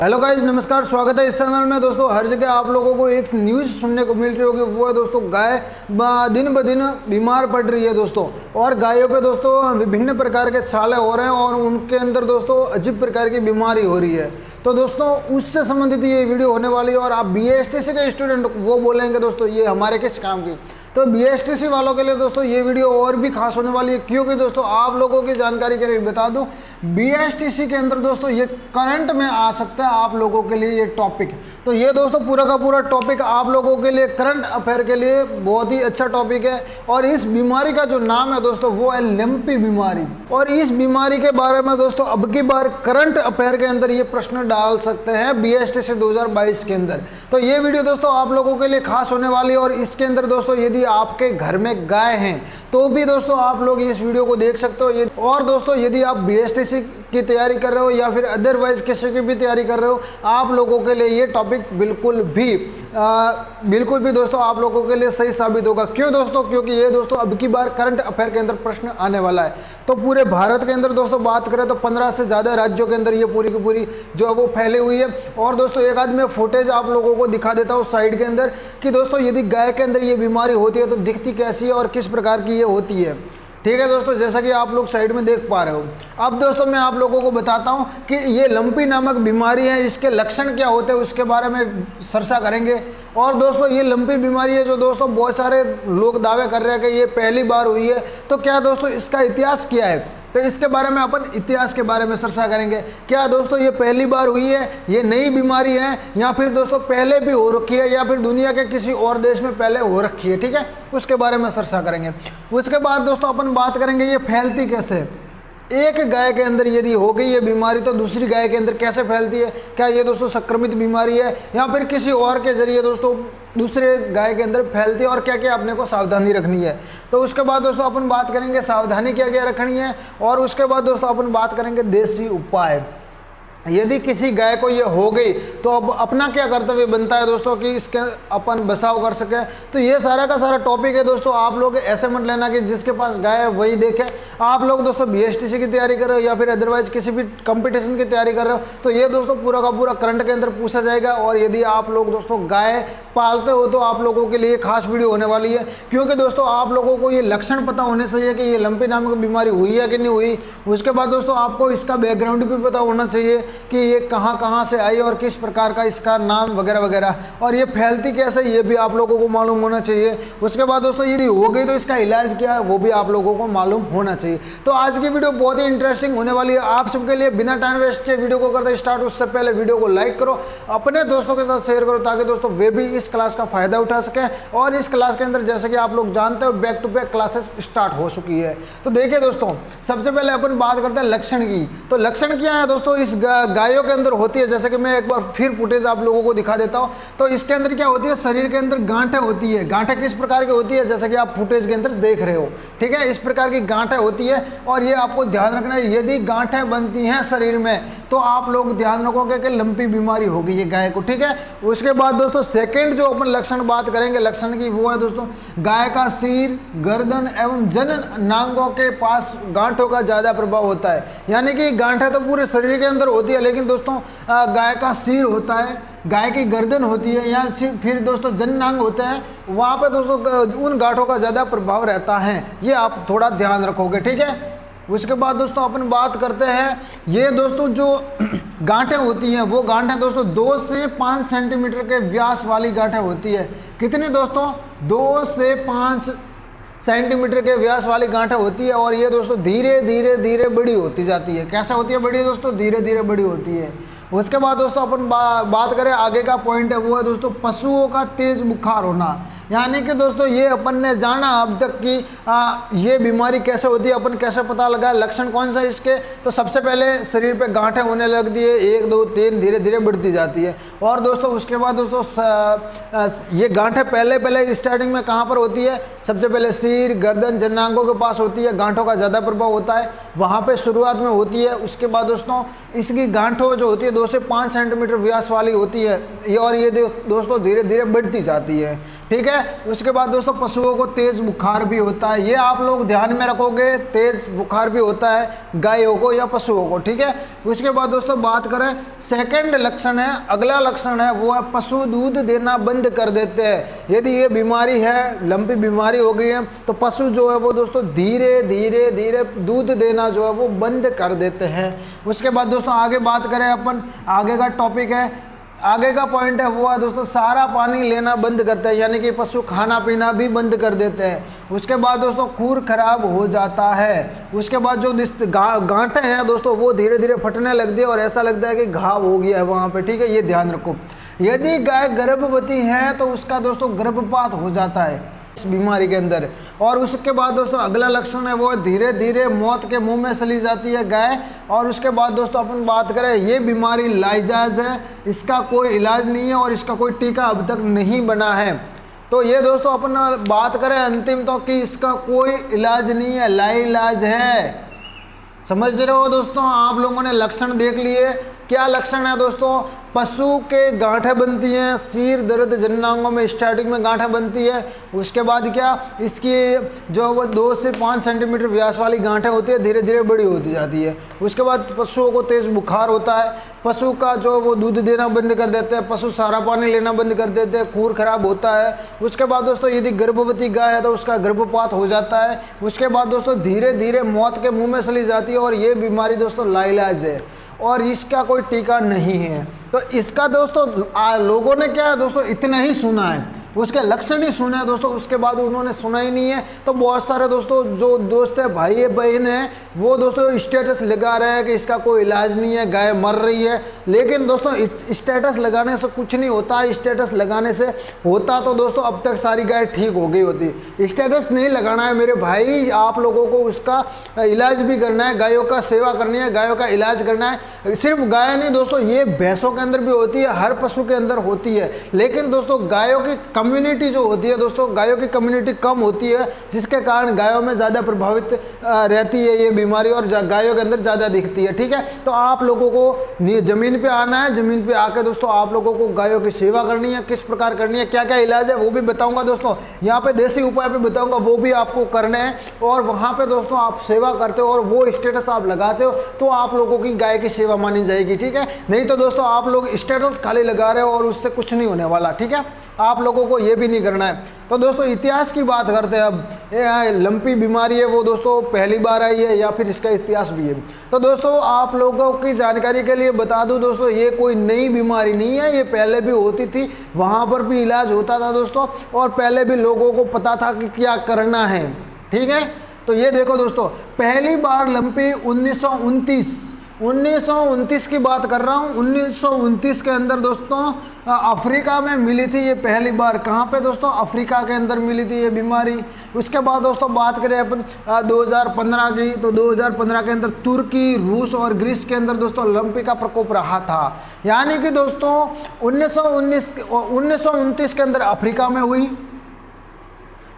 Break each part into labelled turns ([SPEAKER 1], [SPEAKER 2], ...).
[SPEAKER 1] Hello guys, नमस्कार। स्वागत है इस चैनल में। दोस्तों, हर जगह आप लोगों को एक न्यूज़ सुनने को मिल रही होगी, वो है दोस्तों गाय दिन ब दिन बीमार पड़ रही है दोस्तों। और गायों पे दोस्तों विभिन्न प्रकार के छाले हो रहे हैं और उनके अंदर दोस्तों अजीब प्रकार की बीमारी हो रही है। तो दोस्तों उससे संबंधित ये वीडियो होने वाली है। और आप BSTC के स्टूडेंट वो बोलेंगे दोस्तों ये हमारे किस काम की, तो BSTC वालों के लिए दोस्तों ये वीडियो और भी खास होने वाली है, क्योंकि दोस्तों आप लोगों की जानकारी के लिए बता दूं, BSTC के अंदर दोस्तों ये करंट में आ सकता है आप लोगों के लिए ये टॉपिक। तो ये दोस्तों पूरा का पूरा टॉपिक आप लोगों के लिए करंट अफेयर के लिए बहुत ही अच्छा टॉपिक है। और इस बीमारी का जो नाम है दोस्तों वो है लंपी बीमारी। और इस बीमारी के बारे में दोस्तों अब की बार करंट अफेयर के अंदर ये प्रश्न डाल सकते हैं BSTC 2022 के अंदर। तो ये वीडियो दोस्तों आप लोगों के लिए खास होने वाली है। और इसके अंदर दोस्तों यदि आपके घर में गाय हैं तो भी दोस्तों आप लोग इस वीडियो को देख सकते हो। और दोस्तों यदि आप BSTC की तैयारी कर रहे हो या फिर अदरवाइज किसी की भी तैयारी कर रहे हो, आप लोगों के लिए ये टॉपिक बिल्कुल भी दोस्तों आप लोगों के लिए सही साबित होगा। क्यों दोस्तों? क्योंकि ये दोस्तों अब की बार करंट अफेयर के अंदर प्रश्न आने वाला है। तो पूरे भारत के अंदर दोस्तों बात करें तो 15 से ज़्यादा राज्यों के अंदर ये पूरी की पूरी जो है वो फैली हुई है। और दोस्तों एक आध मैं फुटेज आप लोगों को दिखा देता हूँ साइड के अंदर कि दोस्तों यदि गाय के अंदर ये बीमारी होती है तो दिखती कैसी है और किस प्रकार की ये होती है। ठीक है दोस्तों, जैसा कि आप लोग साइड में देख पा रहे हो। अब दोस्तों मैं आप लोगों को बताता हूं कि ये लंपी नामक बीमारी है, इसके लक्षण क्या होते हैं उसके बारे में चर्चा करेंगे। और दोस्तों ये लंपी बीमारी है जो दोस्तों बहुत सारे लोग दावे कर रहे हैं कि ये पहली बार हुई है। तो क्या दोस्तों इसका इतिहास क्या है, तो इसके बारे में अपन इतिहास के बारे में चर्चा करेंगे। क्या दोस्तों ये पहली बार हुई है, ये नई बीमारी है, या फिर दोस्तों पहले भी हो रखी है, या फिर दुनिया के किसी और देश में पहले हो रखी है। ठीक है, उसके बारे में चर्चा करेंगे। उसके बाद दोस्तों अपन बात करेंगे ये फैलती कैसे है। एक गाय के अंदर यदि हो गई ये बीमारी तो दूसरी गाय के अंदर कैसे फैलती है, क्या ये दोस्तों संक्रमित बीमारी है या फिर किसी और के जरिए दोस्तों दूसरे गाय के अंदर फैलती है, और क्या क्या अपने को सावधानी रखनी है। तो उसके बाद दोस्तों अपन बात करेंगे सावधानी क्या क्या रखनी है। और उसके बाद दोस्तों अपन बात करेंगे देसी उपाय। यदि किसी गाय को ये हो गई तो अब अपना क्या कर्तव्य बनता है दोस्तों कि इसके अपन बचाव कर सके। तो ये सारा का सारा टॉपिक है दोस्तों। आप लोग ऐसे मत लेना कि जिसके पास गाय है वही देखे। आप लोग दोस्तों BSTC की तैयारी कर रहे हो या फिर अदरवाइज किसी भी कंपटीशन की तैयारी कर रहे हो तो ये दोस्तों पूरा का पूरा करंट के अंदर पूछा जाएगा। और यदि आप लोग दोस्तों गाय पालते हो तो आप लोगों के लिए खास वीडियो होने वाली है, क्योंकि दोस्तों आप लोगों को ये लक्षण पता होने चाहिए कि ये लंपी नामक बीमारी हुई है कि नहीं हुई। उसके बाद दोस्तों आपको इसका बैकग्राउंड भी पता होना चाहिए कि ये कहाँ से आई और किस प्रकार का इसका नाम वगैरह वगैरह, और ये फैलती कैसे ये भी आप लोगों को मालूम होना चाहिए। उसके बाद दोस्तों यदि हो गई तो इसका इलाज क्या है वो भी आप लोगों को मालूम होना चाहिए। तो आज की वीडियो बहुत ही इंटरेस्टिंग होने वाली है आप सबके लिए। बिना टाइम वेस्ट के वीडियो को करते स्टार्ट, उससे पहले वीडियो को लाइक करो, अपने दोस्तों के साथ शेयर करो ताकि दोस्तों वे भी इस क्लास का फायदा उठा सकें। और इस क्लास के अंदर जैसे कि आप लोग जानते हो back to back classes start हो चुकी है। तो देखिए दोस्तों सबसे पहले अपन बात करते हैं लक्षण की। तो लक्षण क्या है दोस्तों इस गायों के अंदर होती है, जैसे कि मैं एक बार फिर फुटेज आप लोगों को दिखा देता हूं। तो इसके अंदर क्या होती है, शरीर के अंदर गांठें होती है। गांठें किस प्रकार की होती है जैसे कि आप फुटेज के अंदर देख रहे हो। ठीक है, इस प्रकार की गांठें होती है। और ये आपको ध्यान रखना है यदि गांठें बनती हैं शरीर में तो आप लोग ध्यान रखोगे कि लंपी बीमारी होगी ये गाय को। ठीक है, उसके बाद दोस्तों सेकंड जो अपन लक्षण बात करेंगे लक्षण की वो है दोस्तों गाय का सिर, गर्दन एवं जननांगों के पास गांठों का ज्यादा प्रभाव होता है। यानी कि गांठें तो पूरे शरीर के अंदर होती है, लेकिन दोस्तों गाय का सिर होता है, गाय की गर्दन होती है, या फिर दोस्तों जननांग होते हैं, वहाँ पे दोस्तों उन गांठों का ज़्यादा प्रभाव रहता है। ये आप थोड़ा ध्यान रखोगे। ठीक है, उसके बाद दोस्तों अपन बात करते हैं ये दोस्तों जो गांठें होती हैं वो गांठें दोस्तों 2 से 5 सेंटीमीटर के व्यास वाली गांठें होती है। कितनी दोस्तों? 2 से 5 सेंटीमीटर के व्यास वाली गांठें होती है। और ये दोस्तों धीरे धीरे धीरे बड़ी होती जाती है। कैसे होती है बड़ी दोस्तों? धीरे धीरे बड़ी होती है। उसके बाद दोस्तों अपन बात करें आगे का पॉइंट है वो है दोस्तों पशुओं का तेज बुखार होना। यानी कि दोस्तों ये अपन ने जाना अब तक कि ये बीमारी कैसे होती है, अपन कैसे पता लगा, लक्षण कौन सा है इसके। तो सबसे पहले शरीर पे गांठें होने लगती है, 1 2 3 धीरे धीरे बढ़ती जाती है। और दोस्तों उसके बाद दोस्तों ये गांठें पहले स्टार्टिंग में कहाँ पर होती है? सबसे पहले सिर, गर्दन, जननांगों के पास होती है। गांठों का ज़्यादा प्रभाव होता है, वहाँ पे शुरुआत में होती है। उसके बाद दोस्तों इसकी गांठों जो होती है 2 से 5 सेंटीमीटर व्यास वाली होती है। और ये दोस्तों धीरे धीरे बढ़ती जाती है। ठीक है। उसके बाद दोस्तों पशुओं को तेज बुखार भी होता है, ये आप लोग ध्यान में रखोगे, तेज बुखार भी होता है गायों को या पशुओं को, ठीक है। उसके बाद दोस्तों बात करें सेकंड लक्षण है, अगला लक्षण है वो है पशु दूध देना बंद कर देते हैं। यदि ये बीमारी है, लंपी बीमारी हो गई है, तो पशु जो है वो दोस्तों धीरे धीरे धीरे दूध देना जो है वो बंद कर देते हैं। उसके बाद दोस्तों आगे बात करें अपन, आगे का टॉपिक है, आगे का पॉइंट है वो है दोस्तों सारा पानी लेना बंद करते हैं, यानी कि पशु खाना पीना भी बंद कर देते हैं। उसके बाद दोस्तों खूर खराब हो जाता है। उसके बाद जो गांठें हैं दोस्तों वो धीरे धीरे फटने लगती है और ऐसा लगता है कि घाव हो गया है वहाँ पे, ठीक है, ये ध्यान रखो। यदि गाय गर्भवती है तो उसका दोस्तों गर्भपात हो जाता है इस बीमारी के अंदर। और उसके बाद दोस्तों अगला लक्षण है वो धीरे धीरे मौत के मुंह में चली जाती है गाय। और उसके बाद दोस्तों अपन बात करें, ये बीमारी लाइजाज है, इसका कोई इलाज नहीं है और इसका कोई टीका अब तक नहीं बना है। तो ये दोस्तों अपन बात करें अंतिम तो कि इसका कोई इलाज नहीं है, लाइलाज है। समझ रहे हो दोस्तों, आप लोगों ने लक्षण देख लिए। क्या लक्षण है दोस्तों, पशु के गांठें बनती हैं, सिर दर्द जननांगों में स्टार्टिंग में गांठें बनती है। उसके बाद क्या, इसकी जो वो 2 से 5 सेंटीमीटर व्यास वाली गांठें होती है धीरे धीरे बड़ी होती जाती है। उसके बाद पशुओं को तेज बुखार होता है, पशु का जो वो दूध देना बंद कर देते हैं, पशु सारा पानी लेना बंद कर देते हैं, खूर खराब होता है। उसके बाद दोस्तों यदि गर्भवती गाय है तो उसका गर्भपात हो जाता है। उसके बाद दोस्तों धीरे धीरे मौत के मुँह में चली जाती है और ये बीमारी दोस्तों लाइलाज है और इसका कोई टीका नहीं है। तो इसका दोस्तों लोगों ने क्या है दोस्तों इतना ही सुना है, उसके लक्षण ही सुने हैं दोस्तों, उसके बाद उन्होंने सुना ही नहीं है। तो बहुत सारे दोस्तों जो दोस्त है, भाई बहन है, वो दोस्तों स्टेटस लगा रहे हैं कि इसका कोई इलाज नहीं है, गाय मर रही है। लेकिन दोस्तों स्टेटस लगाने से कुछ नहीं होता, स्टेटस लगाने से होता तो दोस्तों अब तक सारी गाय ठीक हो गई होती। स्टेटस नहीं लगाना है मेरे भाई, आप लोगों को उसका इलाज भी करना है, गायों का सेवा करनी है, गायों का इलाज करना है। सिर्फ गाय नहीं दोस्तों, ये भैंसों के अंदर भी होती है, हर पशु के अंदर होती है। लेकिन दोस्तों गायों की कम्युनिटी जो होती है दोस्तों, गायों की कम्युनिटी कम होती है, जिसके कारण गायों में ज़्यादा प्रभावित रहती है ये बीमारी और गायों के अंदर ज़्यादा दिखती है, ठीक है। तो आप लोगों को ज़मीन पे आना है, ज़मीन पे आके दोस्तों आप लोगों को गायों की सेवा करनी है, किस प्रकार करनी है, क्या क्या इलाज है वो भी बताऊंगा दोस्तों। यहाँ पे देसी उपाय भी बताऊंगा, वो भी आपको करने हैं। और वहाँ पे दोस्तों आप सेवा करते हो और वो स्टेटस आप लगाते हो तो आप लोगों की गाय की सेवा मानी जाएगी, ठीक है। नहीं तो दोस्तों आप लोग स्टेटस खाली लगा रहे हो और उससे कुछ नहीं होने वाला, ठीक है। आप लोगों को ये भी नहीं करना है। तो दोस्तों इतिहास की बात करते हैं अब, ये लंपी बीमारी है वो दोस्तों पहली बार आई है या फिर इसका इतिहास भी है। तो दोस्तों आप लोगों की जानकारी के लिए बता दूं दोस्तों, ये कोई नई बीमारी नहीं है, ये पहले भी होती थी, वहाँ पर भी इलाज होता था दोस्तों, और पहले भी लोगों को पता था कि क्या करना है, ठीक है। तो ये देखो दोस्तों, पहली बार लंपी 1929 की बात कर रहा हूँ। 1929 के अंदर दोस्तों अफ्रीका में मिली थी ये पहली बार। कहाँ पे दोस्तों, अफ्रीका के अंदर मिली थी ये बीमारी। उसके बाद दोस्तों बात करें अपन 2015 की, तो 2015 के अंदर तुर्की, रूस और ग्रीस के अंदर दोस्तों लंपी का प्रकोप रहा था। यानी कि दोस्तों 1929 के अंदर अफ्रीका में हुई।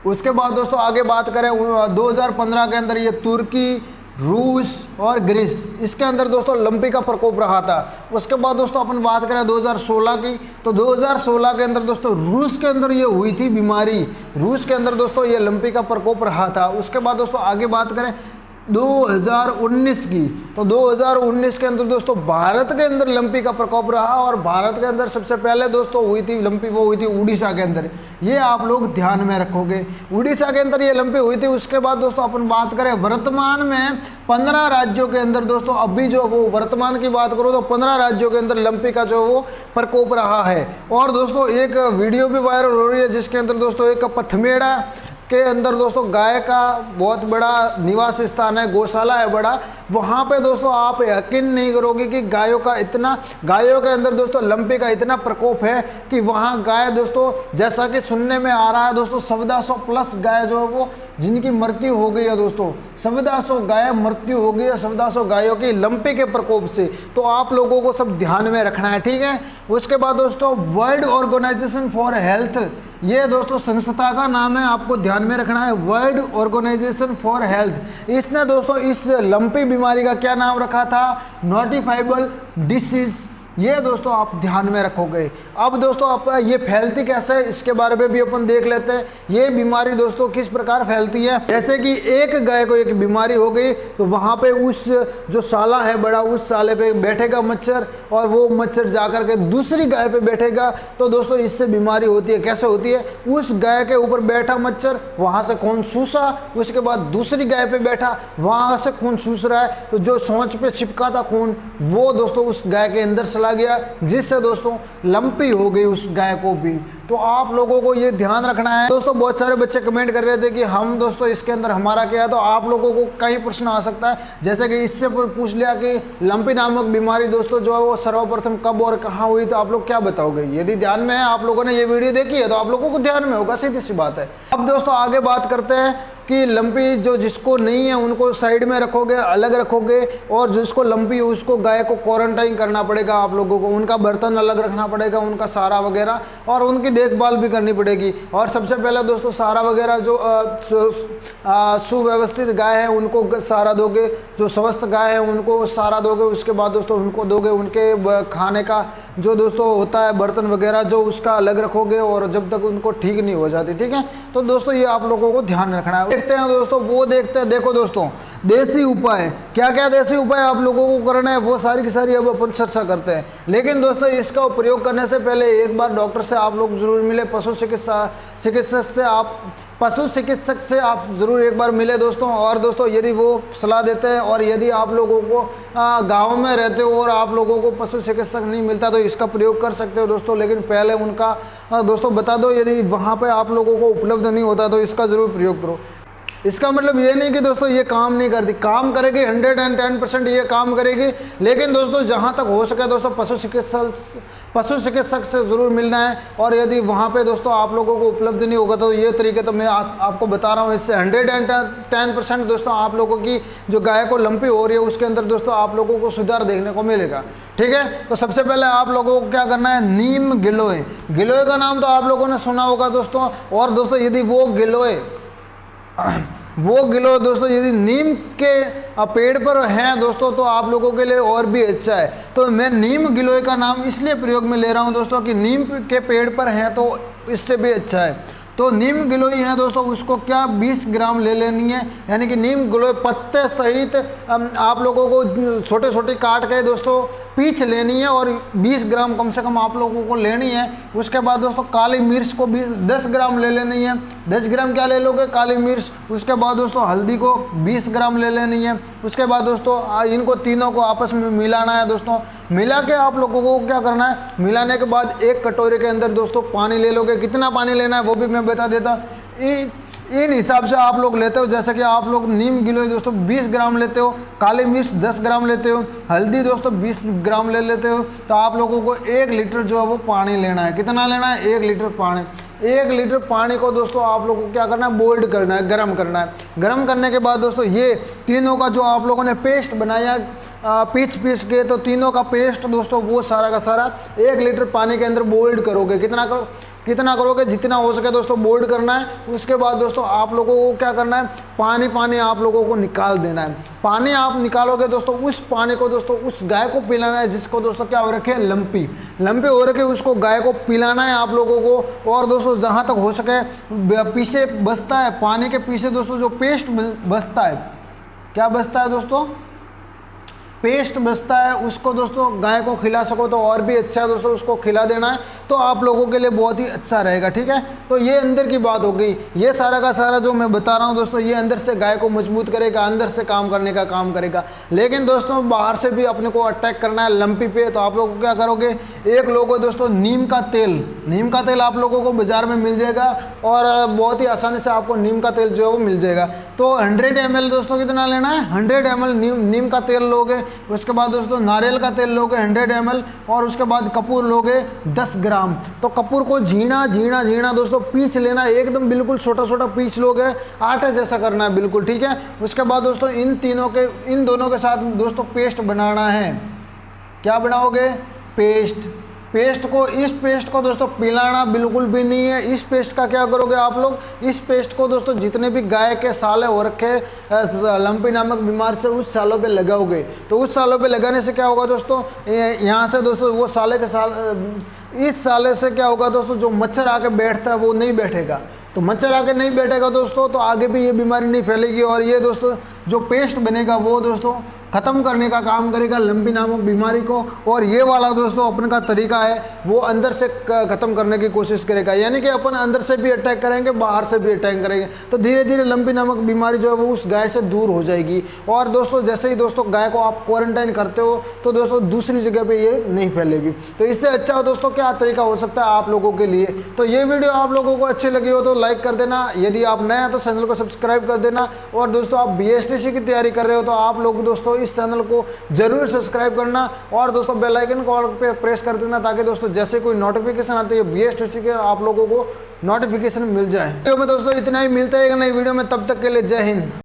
[SPEAKER 1] उसके बाद दोस्तों आगे बात करें 2015 के अंदर ये तुर्की, रूस और ग्रीस, इसके अंदर दोस्तों लंपी का प्रकोप रहा था। उसके बाद दोस्तों अपन बात करें 2016 की, तो 2016 के अंदर दोस्तों रूस के अंदर ये हुई थी बीमारी, रूस के अंदर दोस्तों ये लंपी का प्रकोप रहा था। उसके बाद दोस्तों आगे बात करें 2019 की, तो 2019 के अंदर दोस्तों भारत के अंदर लंपी का प्रकोप रहा और भारत के अंदर सबसे पहले दोस्तों हुई थी लंपी, वो हुई थी उड़ीसा के अंदर। ये आप लोग ध्यान में रखोगे, उड़ीसा के अंदर ये लंपी हुई थी। उसके बाद दोस्तों अपन बात करें वर्तमान में 15 राज्यों के अंदर दोस्तों, अभी जो वो वर्तमान की बात करो तो 15 राज्यों के अंदर लंपी का जो वो प्रकोप रहा है। और दोस्तों एक वीडियो भी वायरल हो रही है जिसके अंदर दोस्तों एक पथमेड़ा के अंदर दोस्तों गाय का बहुत बड़ा निवास स्थान है, गौशाला है बड़ा, वहाँ पे दोस्तों आप यकीन नहीं करोगे कि गायों के अंदर दोस्तों लंपी का इतना प्रकोप है कि वहाँ गाय दोस्तों, जैसा कि सुनने में आ रहा है दोस्तों 1400 प्लस गाय जो है वो जिनकी मृत्यु हो गई है दोस्तों, 1400 गाय मृत्यु हो गई है, 1400 गायों की लंपी के प्रकोप से। तो आप लोगों को सब ध्यान में रखना है, ठीक है। उसके बाद दोस्तों वर्ल्ड ऑर्गेनाइजेशन फॉर हेल्थ, ये दोस्तों संस्था का नाम है, आपको ध्यान में रखना है, वर्ल्ड ऑर्गेनाइजेशन फॉर हेल्थ। इसने दोस्तों इस लंपी बीमारी का क्या नाम रखा था, नोटिफाइबल डिसीज ये दोस्तों आप ध्यान में रखोगे। अब दोस्तों आप ये फैलती कैसे है इसके बारे में भी अपन देख लेते हैं। ये बीमारी दोस्तों किस प्रकार फैलती है, जैसे कि एक गाय को एक बीमारी हो गई तो वहाँ पे उस जो साला है बड़ा, उस साले पे बैठेगा मच्छर और वो मच्छर जा कर के दूसरी गाय पे बैठेगा, तो दोस्तों इससे बीमारी होती है। कैसे होती है, उस गाय के ऊपर बैठा मच्छर, वहाँ से खून चूसा, उसके बाद दूसरी गाय पे बैठा, वहाँ से खून चूस रहा है, तो जो सोंच पे चिपका था खून वो दोस्तों उस गाय के अंदर चला गया, जिससे दोस्तों लंपी हो गई उस गाय को भी। तो आप लोगों को ये ध्यान रखना है दोस्तों। बहुत सारे बच्चे कमेंट कर रहे थे कि हम दोस्तों इसके अंदर हमारा क्या है, तो आप लोगों को कई प्रश्न आ सकता है, जैसे कि इससे पूछ लिया कि लंपी नामक बीमारी दोस्तों जो है वो सर्वप्रथम कब और कहाँ हुई, तो आप लोग क्या बताओगे। यदि ध्यान में है, आप लोगों ने ये वीडियो देखी है, तो आप लोगों को ध्यान में होगा, सीधी सी बात है। अब दोस्तों आगे बात करते हैं कि लंपी जो जिसको नहीं है उनको साइड में रखोगे, अलग रखोगे, और जिसको लंपी है उसको गाय को क्वारंटाइन करना पड़ेगा आप लोगों को, उनका बर्तन अलग रखना पड़ेगा, उनका सारा वगैरह, और उनकी देखभाल भी करनी पड़ेगी। और सबसे पहले दोस्तों सारा वगैरह जो सुव्यवस्थित गाय है उनको सारा दोगे, जो स्वस्थ गाय है उनको सारा दोगे, उसके बाद दोस्तों उनको दोगे उनके खाने का जो दोस्तों होता है बर्तन वगैरह जो उसका अलग रखोगे, और जब तक उनको ठीक नहीं हो जाती, ठीक है। तो दोस्तों ये आप लोगों को ध्यान रखना है। देखते हैं दोस्तों, वो देखते हैं। देखो दोस्तों देसी उपाय, क्या क्या देसी उपाय आप लोगों को करना है वो सारी की सारी अब अपन चर्चा करते हैं। लेकिन दोस्तों इसका प्रयोग करने से पहले एक बार डॉक्टर से आप लोग जरूर मिले, पशु चिकित्सक से आप ज़रूर एक बार मिले दोस्तों। और दोस्तों यदि वो सलाह देते हैं, और यदि आप लोगों को गांव में रहते हो और आप लोगों को पशु चिकित्सक नहीं मिलता, तो इसका प्रयोग कर सकते हो दोस्तों। लेकिन पहले उनका दोस्तों बता दो, यदि वहाँ पे आप लोगों को उपलब्ध नहीं होता तो इसका ज़रूर प्रयोग करो। इसका मतलब ये नहीं कि दोस्तों ये काम नहीं करती, काम करेगी, 110% ये काम करेगी। लेकिन दोस्तों जहाँ तक हो सके दोस्तों पशु चिकित्सक से ज़रूर मिलना है। और यदि वहाँ पे दोस्तों आप लोगों को उपलब्ध नहीं होगा तो ये तरीके तो मैं आपको बता रहा हूँ, इससे 110% दोस्तों आप लोगों की जो गाय को लंपी हो रही है उसके अंदर दोस्तों आप लोगों को सुधार देखने को मिलेगा, ठीक है। तो सबसे पहले आप लोगों को क्या करना है, नीम गिलोय, गिलोय का नाम तो आप लोगों ने सुना होगा दोस्तों। और दोस्तों यदि वो गिलोय दोस्तों यदि नीम के पेड़ पर हैं दोस्तों तो आप लोगों के लिए और भी अच्छा है। तो मैं नीम गिलोय का नाम इसलिए प्रयोग में ले रहा हूं दोस्तों कि नीम के पेड़ पर हैं तो इससे भी अच्छा है। तो नीम गिलोय है दोस्तों, उसको क्या 20 ग्राम ले लेनी है, यानी कि नीम गिलोय पत्ते सहित आप लोगों को छोटे छोटे काट के दोस्तों पीछ लेनी है, और 20 ग्राम कम से कम आप लोगों को लेनी है। उसके बाद दोस्तों काली मिर्च को 10 ग्राम ले लेनी है। 10 ग्राम क्या ले लोगे, काली मिर्च। उसके बाद दोस्तों हल्दी को 20 ग्राम ले लेनी है। उसके बाद दोस्तों इनको तीनों को आपस में मिलाना है दोस्तों। मिला के आप लोगों को क्या करना है, मिलाने के बाद एक कटोरे के अंदर दोस्तों पानी ले लोगे। कितना पानी लेना है वो भी मैं बता देता। इन हिसाब से आप लोग लेते हो, जैसे कि आप लोग नीम गिलोय दोस्तों 20 ग्राम लेते हो, काली मिर्च 10 ग्राम लेते हो, हल्दी दोस्तों 20 ग्राम ले लेते हो, तो आप लोगों को 1 लीटर जो है वो पानी लेना है। कितना लेना है, 1 लीटर पानी। 1 लीटर पानी को दोस्तों आप लोगों को क्या करना है, बॉइल्ड करना है, गर्म करना है। गर्म करने के बाद दोस्तों ये तीनों का जो आप लोगों ने पेस्ट बनाया पीस के, तो तीनों का पेस्ट दोस्तों वो सारा का सारा 1 लीटर पानी के अंदर बॉइल्ड करोगे। कितना करोगे, जितना हो सके दोस्तों बॉइल्ड करना है। उसके बाद दोस्तों आप लोगों को क्या करना है, पानी आप लोगों को निकाल देना है। पानी आप निकालोगे दोस्तों, उस पानी को दोस्तों उस गाय को पिलाना है जिसको दोस्तों क्या हो रखे है, लंपी हो रखे, उसको गाय को पिलाना है आप लोगों को। और दोस्तों जहाँ तक हो सके पीछे बचता है, पानी के पीछे दोस्तों जो पेस्ट बचता है, क्या बचता है दोस्तों, पेस्ट बचता है, उसको दोस्तों गाय को खिला सको तो और भी अच्छा है दोस्तों, उसको खिला देना है तो आप लोगों के लिए बहुत ही अच्छा रहेगा, ठीक है। तो ये अंदर की बात हो गई। ये सारा का सारा जो मैं बता रहा हूँ दोस्तों, ये अंदर से गाय को मजबूत करेगा, अंदर से काम करने का काम करेगा। लेकिन दोस्तों बाहर से भी अपने को अटैक करना है लंपी पे, तो आप लोग क्या करोगे, एक लोगों दोस्तों नीम का तेल आप लोगों को बाजार में मिल जाएगा, और बहुत ही आसानी से आपको नीम का तेल जो है वो मिल जाएगा। तो 100 ml दोस्तों कितना लेना है, 100 ml नीम का तेल लोगे। उसके बाद दोस्तों नारियल का तेल लोगे 100 ml, और उसके बाद कपूर लोगे 10 ग्राम। तो कपूर को झीना दोस्तों पीस लेना, एकदम बिल्कुल छोटा पीस लोगे, आटे जैसा करना है बिल्कुल, ठीक है। उसके बाद दोस्तों इन दोनों के साथ दोस्तों पेस्ट बनाना है। क्या बनाओगे, पेस्ट, इस पेस्ट को दोस्तों पिलाना बिल्कुल भी नहीं है। इस पेस्ट का क्या करोगे आप लोग, इस पेस्ट को दोस्तों जितने भी गाय के साले हो रखे लंपी नामक बीमारी से उस सालों पे लगाओगे, तो उस सालों पे लगाने से क्या होगा दोस्तों, यहाँ से दोस्तों वो साले के साल, इस साले से क्या होगा दोस्तों, जो मच्छर आके बैठता है वो नहीं बैठेगा। तो मच्छर आके नहीं बैठेगा दोस्तों तो आगे भी ये बीमारी नहीं फैलेगी। और ये दोस्तों जो पेस्ट बनेगा वो दोस्तों ख़त्म करने का काम करेगा लंपी नामक बीमारी को। और ये वाला दोस्तों अपन का तरीका है वो अंदर से ख़त्म करने की कोशिश करेगा, यानी कि अपन अंदर से भी अटैक करेंगे, बाहर से भी अटैक करेंगे, तो धीरे धीरे लंपी नामक बीमारी जो है वो उस गाय से दूर हो जाएगी। और दोस्तों जैसे ही दोस्तों गाय को आप क्वारंटाइन करते हो तो दोस्तों दूसरी जगह पर ये नहीं फैलेगी। तो इससे अच्छा दोस्तों क्या तरीका हो सकता है आप लोगों के लिए। तो ये वीडियो आप लोगों को अच्छी लगी हो तो लाइक कर देना, यदि आप नए हैं तो चैनल को सब्सक्राइब कर देना। और दोस्तों आप BSTC की तैयारी कर रहे हो तो आप लोग दोस्तों इस चैनल को जरूर सब्सक्राइब करना और दोस्तों बेल आइकन को ऑल पे प्रेस कर देना, ताकि दोस्तों जैसे कोई नोटिफिकेशन आती है BSTC के आप लोगों को नोटिफिकेशन मिल जाए। वीडियो में दोस्तों इतना ही, मिलता है एक नई वीडियो में, तब तक के लिए जय हिंद।